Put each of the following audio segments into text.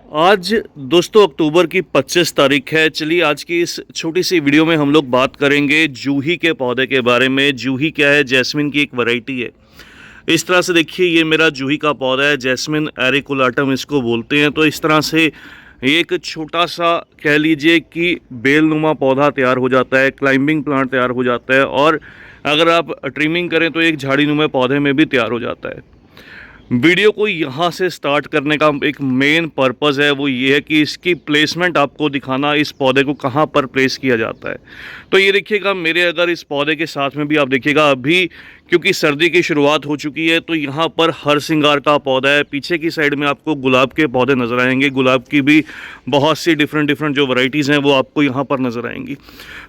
आज दोस्तों अक्टूबर की 25 तारीख है। चलिए आज की इस छोटी सी वीडियो में हम लोग बात करेंगे जूही के पौधे के बारे में। जूही क्या है? जैस्मिन की एक वैरायटी है। इस तरह से देखिए, ये मेरा जूही का पौधा है, जैस्मिन एरिकुलाटम इसको बोलते हैं। तो इस तरह से ये एक छोटा सा कह लीजिए कि बेलनुमा पौधा तैयार हो जाता है, क्लाइंबिंग प्लांट तैयार हो जाता है, और अगर आप ट्रिमिंग करें तो एक झाड़ीनुमा पौधे में भी तैयार हो जाता है। वीडियो को यहाँ से स्टार्ट करने का एक मेन पर्पज़ है, वो ये है कि इसकी प्लेसमेंट आपको दिखाना, इस पौधे को कहाँ पर प्लेस किया जाता है। तो ये देखिएगा, मेरे अगर इस पौधे के साथ में भी आप देखिएगा, अभी क्योंकि सर्दी की शुरुआत हो चुकी है तो यहाँ पर हर सिंगार का पौधा है। पीछे की साइड में आपको गुलाब के पौधे नज़र आएंगे। गुलाब की भी बहुत सी डिफरेंट जो वैरायटीज़ हैं वो आपको यहाँ पर नज़र आएंगी।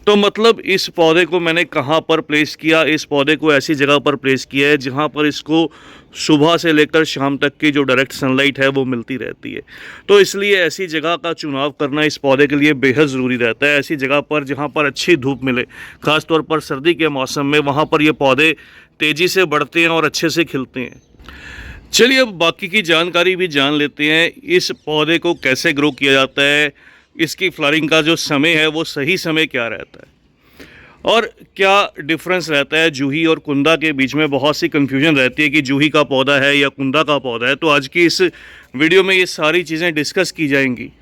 तो मतलब इस पौधे को मैंने कहाँ पर प्लेस किया? इस पौधे को ऐसी जगह पर प्लेस किया है जहाँ पर इसको सुबह से लेकर शाम तक की जो डायरेक्ट सनलाइट है वो मिलती रहती है। तो इसलिए ऐसी जगह का चुनाव करना इस पौधे के लिए बेहद ज़रूरी रहता है। ऐसी जगह पर जहाँ पर अच्छी धूप मिले, ख़ासतौर पर सर्दी के मौसम में, वहाँ पर ये पौधे तेज़ी से बढ़ते हैं और अच्छे से खिलते हैं। चलिए अब बाकी की जानकारी भी जान लेते हैं। इस पौधे को कैसे ग्रो किया जाता है, इसकी फ्लावरिंग का जो समय है वो सही समय क्या रहता है, और क्या डिफरेंस रहता है जूही और कुंदा के बीच में। बहुत सी कन्फ्यूजन रहती है कि जूही का पौधा है या कुंदा का पौधा है। तो आज की इस वीडियो में ये सारी चीज़ें डिस्कस की जाएंगी।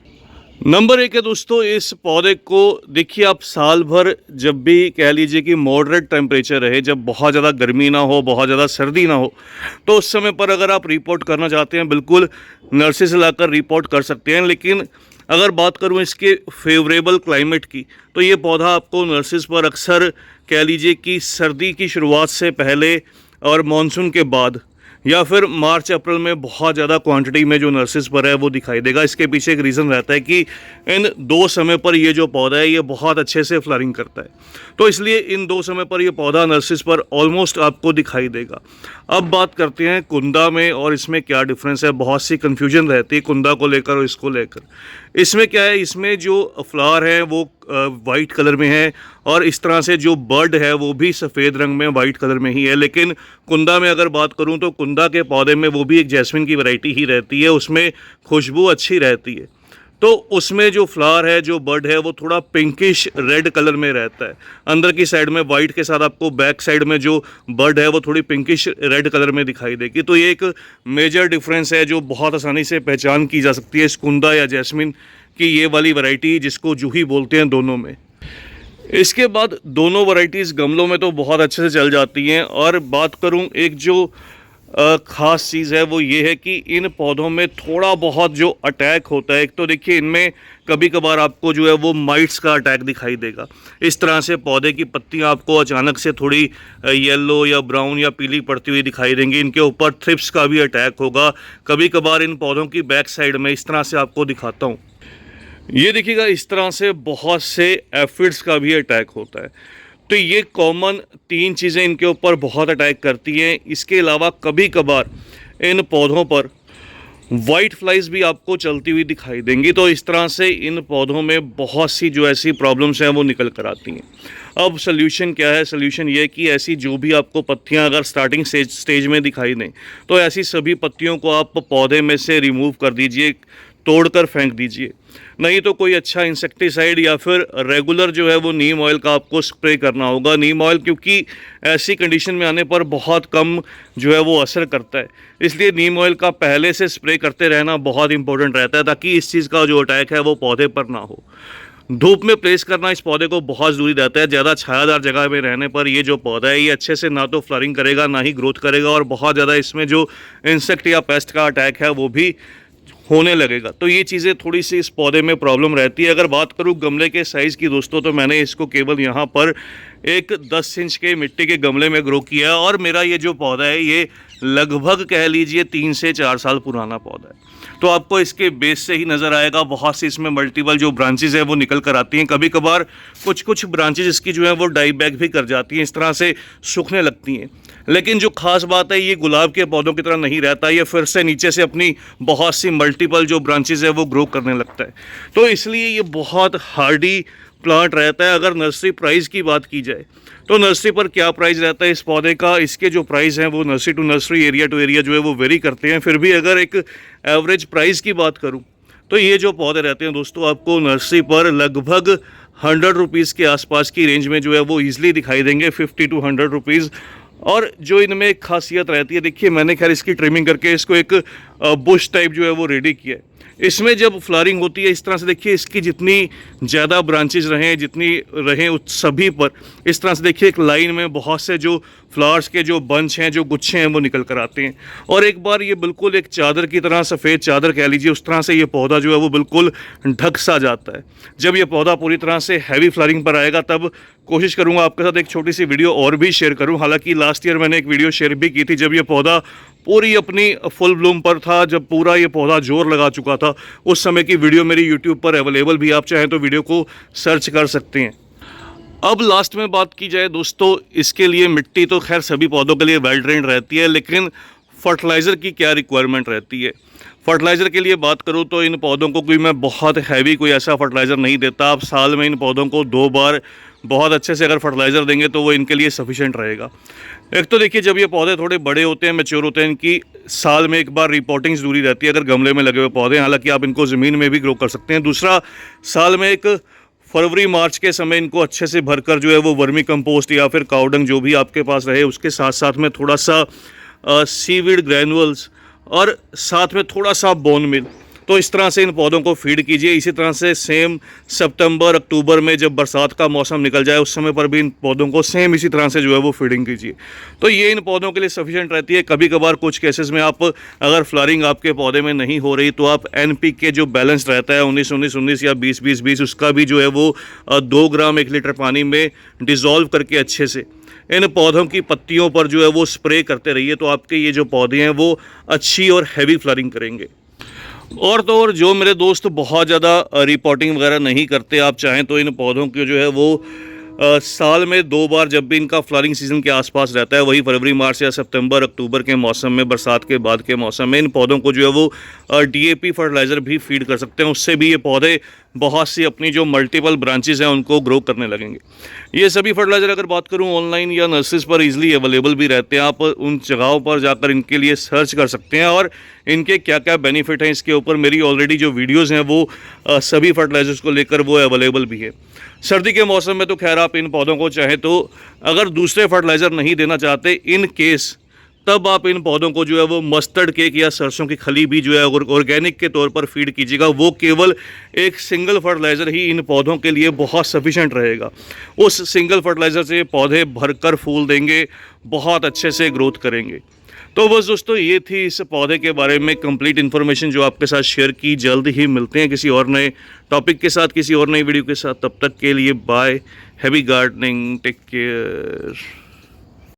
नंबर एक है दोस्तों, इस पौधे को देखिए आप साल भर जब भी कह लीजिए कि मॉडरेट टेम्परेचर रहे, जब बहुत ज़्यादा गर्मी ना हो, बहुत ज़्यादा सर्दी ना हो, तो उस समय पर अगर आप रिपोर्ट करना चाहते हैं बिल्कुल नर्सरी से लाकर रिपोर्ट कर सकते हैं। लेकिन अगर बात करूं इसके फेवरेबल क्लाइमेट की, तो ये पौधा आपको नर्सरीज पर अक्सर कह लीजिए कि सर्दी की शुरुआत से पहले और मानसून के बाद, या फिर मार्च अप्रैल में बहुत ज़्यादा क्वांटिटी में जो नर्सरीज पर है वो दिखाई देगा। इसके पीछे एक रीज़न रहता है कि इन दो समय पर ये जो पौधा है ये बहुत अच्छे से फ्लावरिंग करता है। तो इसलिए इन दो समय पर ये पौधा नर्सरीज पर ऑलमोस्ट आपको दिखाई देगा। अब बात करते हैं कुंदा में और इसमें क्या डिफरेंस है। बहुत सी कन्फ्यूजन रहती है कुंदा को लेकर और इसको लेकर। इसमें क्या है, इसमें जो फ्लावर है वो वाइट कलर में है, और इस तरह से जो बर्ड है वो भी सफ़ेद रंग में वाइट कलर में ही है। लेकिन कुंदा में अगर बात करूं तो कुंदा के पौधे में वो भी एक जैस्मिन की वैरायटी ही रहती है, उसमें खुशबू अच्छी रहती है। तो उसमें जो फ्लावर है, जो बर्ड है, वो थोड़ा पिंकिश रेड कलर में रहता है। अंदर की साइड में वाइट के साथ आपको बैक साइड में जो बर्ड है वो थोड़ी पिंकिश रेड कलर में दिखाई देगी। तो ये एक मेजर डिफरेंस है जो बहुत आसानी से पहचान की जा सकती है इस कुंदा या जैस्मिन की ये वाली वैरायटी, जिसको जूही बोलते हैं, दोनों में। इसके बाद दोनों वैरायटीज़ गमलों में तो बहुत अच्छे से चल जाती हैं। और बात करूं एक जो ख़ास चीज़ है वो ये है कि इन पौधों में थोड़ा बहुत जो अटैक होता है, एक तो देखिए इनमें कभी कभार आपको जो है वो माइट्स का अटैक दिखाई देगा। इस तरह से पौधे की पत्तियां आपको अचानक से थोड़ी येलो या ब्राउन या पीली पड़ती हुई दिखाई देंगी। इनके ऊपर थ्रिप्स का भी अटैक होगा। कभी कभार इन पौधों की बैक साइड में इस तरह से आपको दिखाता हूँ, ये देखिएगा, इस तरह से बहुत से एफिड्स का भी अटैक होता है। तो ये कॉमन तीन चीज़ें इनके ऊपर बहुत अटैक करती हैं। इसके अलावा कभी कभार इन पौधों पर वाइट फ्लाइज भी आपको चलती हुई दिखाई देंगी। तो इस तरह से इन पौधों में बहुत सी जो ऐसी प्रॉब्लम्स हैं वो निकल कर आती हैं। अब सोल्यूशन क्या है? सोल्यूशन ये है कि ऐसी जो भी आपको पत्तियां अगर स्टार्टिंग स्टेज में दिखाई दें तो ऐसी सभी पत्तियों को आप पौधे में से रिमूव कर दीजिए, तोड़कर फेंक दीजिए। नहीं तो कोई अच्छा इंसेक्टिसाइड या फिर रेगुलर जो है वो नीम ऑयल का आपको स्प्रे करना होगा। नीम ऑयल क्योंकि ऐसी कंडीशन में आने पर बहुत कम जो है वो असर करता है, इसलिए नीम ऑयल का पहले से स्प्रे करते रहना बहुत इंपॉर्टेंट रहता है, ताकि इस चीज़ का जो अटैक है वो पौधे पर ना हो। धूप में प्लेस करना इस पौधे को बहुत ज़रूरी रहता है। ज़्यादा छायादार जगह में रहने पर ये जो पौधा है ये अच्छे से ना तो फ्लावरिंग करेगा, ना ही ग्रोथ करेगा, और बहुत ज़्यादा इसमें जो इंसेक्ट या पेस्ट का अटैक है वो भी होने लगेगा। तो ये चीज़ें थोड़ी सी इस पौधे में प्रॉब्लम रहती है। अगर बात करूँ गमले के साइज़ की दोस्तों, तो मैंने इसको केवल यहाँ पर एक 10 इंच के मिट्टी के गमले में ग्रो किया है, और मेरा ये जो पौधा है ये लगभग कह लीजिए 3 से 4 साल पुराना पौधा है। तो आपको इसके बेस से ही नज़र आएगा, बहुत सी इसमें मल्टीपल जो ब्रांचेज है वो निकल कर आती हैं। कभी कभार कुछ ब्रांचेज इसकी जो है वो डाई बैक भी कर जाती हैं, इस तरह से सूखने लगती हैं। लेकिन जो खास बात है, ये गुलाब के पौधों की तरह नहीं रहता, ये फिर से नीचे से अपनी बहुत सी मल्टीपल जो ब्रांचेज है वो ग्रो करने लगता है। तो इसलिए ये बहुत हार्डी प्लांट रहता है। अगर नर्सरी प्राइस की बात की जाए तो नर्सरी पर क्या प्राइस रहता है इस पौधे का, इसके जो प्राइस हैं वो nursery to nursery, area to area जो है वो वेरी करते हैं। फिर भी अगर एक एवरेज प्राइस की बात करूं तो ये जो पौधे रहते हैं दोस्तों, आपको नर्सरी पर लगभग 100 रुपीज़ के आसपास की रेंज में जो है वो ईजिली दिखाई देंगे, 50 to 100 रुपीज़। और जो इनमें एक खासियत रहती है, देखिए मैंने खैर इसकी ट्रिमिंग करके इसको एक बुश टाइप जो है वो रेडी किया है। इसमें जब फ्लावरिंग होती है इस तरह से, देखिए इसकी जितनी ज़्यादा ब्रांचेज रहें, जितनी रहें उस सभी पर इस तरह से देखिए एक लाइन में बहुत से जो फ्लावर्स के जो बंच हैं, जो गुच्छे हैं, वो निकल कर आते हैं। और एक बार ये बिल्कुल एक चादर की तरह, सफ़ेद चादर कह लीजिए, उस तरह से ये पौधा जो है वो बिल्कुल ढक सा जाता है। जब ये पौधा पूरी तरह से हैवी फ्लावरिंग पर आएगा तब कोशिश करूँगा आपके साथ एक छोटी सी वीडियो और भी शेयर करूँ। हालांकि लास्ट ईयर मैंने एक वीडियो शेयर भी की थी जब ये पौधा पूरी अपनी फुल ब्लूम पर था, जब पूरा ये पौधा जोर लगा चुका था। उस समय की वीडियो मेरी यूट्यूब पर अवेलेबल भी, आप चाहें तो वीडियो को सर्च कर सकते हैं। अब लास्ट में बात की जाए दोस्तों, इसके लिए मिट्टी तो खैर सभी पौधों के लिए वेल ट्रेंड रहती है, लेकिन फर्टिलाइज़र की क्या रिक्वायरमेंट रहती है। फर्टिलाइज़र के लिए बात करूँ तो इन पौधों को कोई मैं बहुत हैवी कोई ऐसा फर्टिलाइज़र नहीं देता। आप साल में इन पौधों को 2 बार बहुत अच्छे से अगर फर्टिलाइज़र देंगे तो वो इनके लिए सफिशिएंट रहेगा। एक तो देखिए जब ये पौधे थोड़े बड़े होते हैं, मैच्योर होते हैं, इनकी साल में एक बार रिपोर्टिंग ज़रूरी रहती है अगर गमले में लगे हुए पौधे हैं। हालांकि आप इनको ज़मीन में भी ग्रो कर सकते हैं। दूसरा, साल में एक फरवरी मार्च के समय इनको अच्छे से भरकर जो है वो वर्मी कंपोस्ट या फिर काउडंग जो भी आपके पास रहे, उसके साथ साथ में थोड़ा सा सीवीड ग्रैनुअल्स और साथ में थोड़ा सा बोन मिल, तो इस तरह से इन पौधों को फीड कीजिए। इसी तरह से सेम सितंबर अक्टूबर में जब बरसात का मौसम निकल जाए उस समय पर भी इन पौधों को सेम इसी तरह से जो है वो फीडिंग कीजिए। तो ये इन पौधों के लिए सफिशिएंट रहती है। कभी कभार कुछ केसेस में आप अगर फ्लावरिंग आपके पौधे में नहीं हो रही तो आप NPK जो बैलेंस रहता है 19-19-19 या 20-20-20, उसका भी जो है वो 2 ग्राम 1 लीटर पानी में डिज़ोल्व करके अच्छे से इन पौधों की पत्तियों पर जो है वो स्प्रे करते रहिए। तो आपके ये जो पौधे हैं वो अच्छी और हैवी फ्लावरिंग करेंगे। और तो और जो मेरे दोस्त बहुत ज़्यादा रिपोर्टिंग वगैरह नहीं करते, आप चाहें तो इन पौधों की जो है वो साल में 2 बार जब भी इनका फ्लावरिंग सीजन के आसपास रहता है, वही फरवरी मार्च या सितंबर अक्टूबर के मौसम में, बरसात के बाद के मौसम में इन पौधों को जो है वो DAP फर्टिलाइज़र भी फीड कर सकते हैं। उससे भी ये पौधे बहुत सी अपनी जो मल्टीपल ब्रांचेस हैं उनको ग्रो करने लगेंगे। ये सभी फर्टिलाइज़र अगर बात करूं ऑनलाइन या नर्सरीज पर इजीली अवेलेबल भी रहते हैं। आप उन जगहों पर जाकर इनके लिए सर्च कर सकते हैं और इनके क्या क्या बेनिफिट हैं इसके ऊपर मेरी ऑलरेडी जो वीडियोज़ हैं वो सभी फर्टिलाइज़र्स को लेकर वो अवेलेबल भी है। सर्दी के मौसम में तो खैर आप इन पौधों को चाहे तो अगर दूसरे फर्टिलाइज़र नहीं देना चाहते इन केस, तब आप इन पौधों को जो है वो मस्टर्ड केक या सरसों की खली भी जो है ऑर्गेनिक के तौर पर फीड कीजिएगा। वो केवल एक सिंगल फर्टिलाइज़र ही इन पौधों के लिए बहुत सफिशिएंट रहेगा। उस सिंगल फर्टिलाइज़र से पौधे भरकर फूल देंगे, बहुत अच्छे से ग्रोथ करेंगे। तो बस दोस्तों ये थी इस पौधे के बारे में कंप्लीट इन्फॉर्मेशन जो आपके साथ शेयर की। जल्द ही मिलते हैं किसी और नए टॉपिक के साथ, किसी और नई वीडियो के साथ। तब तक के लिए bye, happy gardening, take care.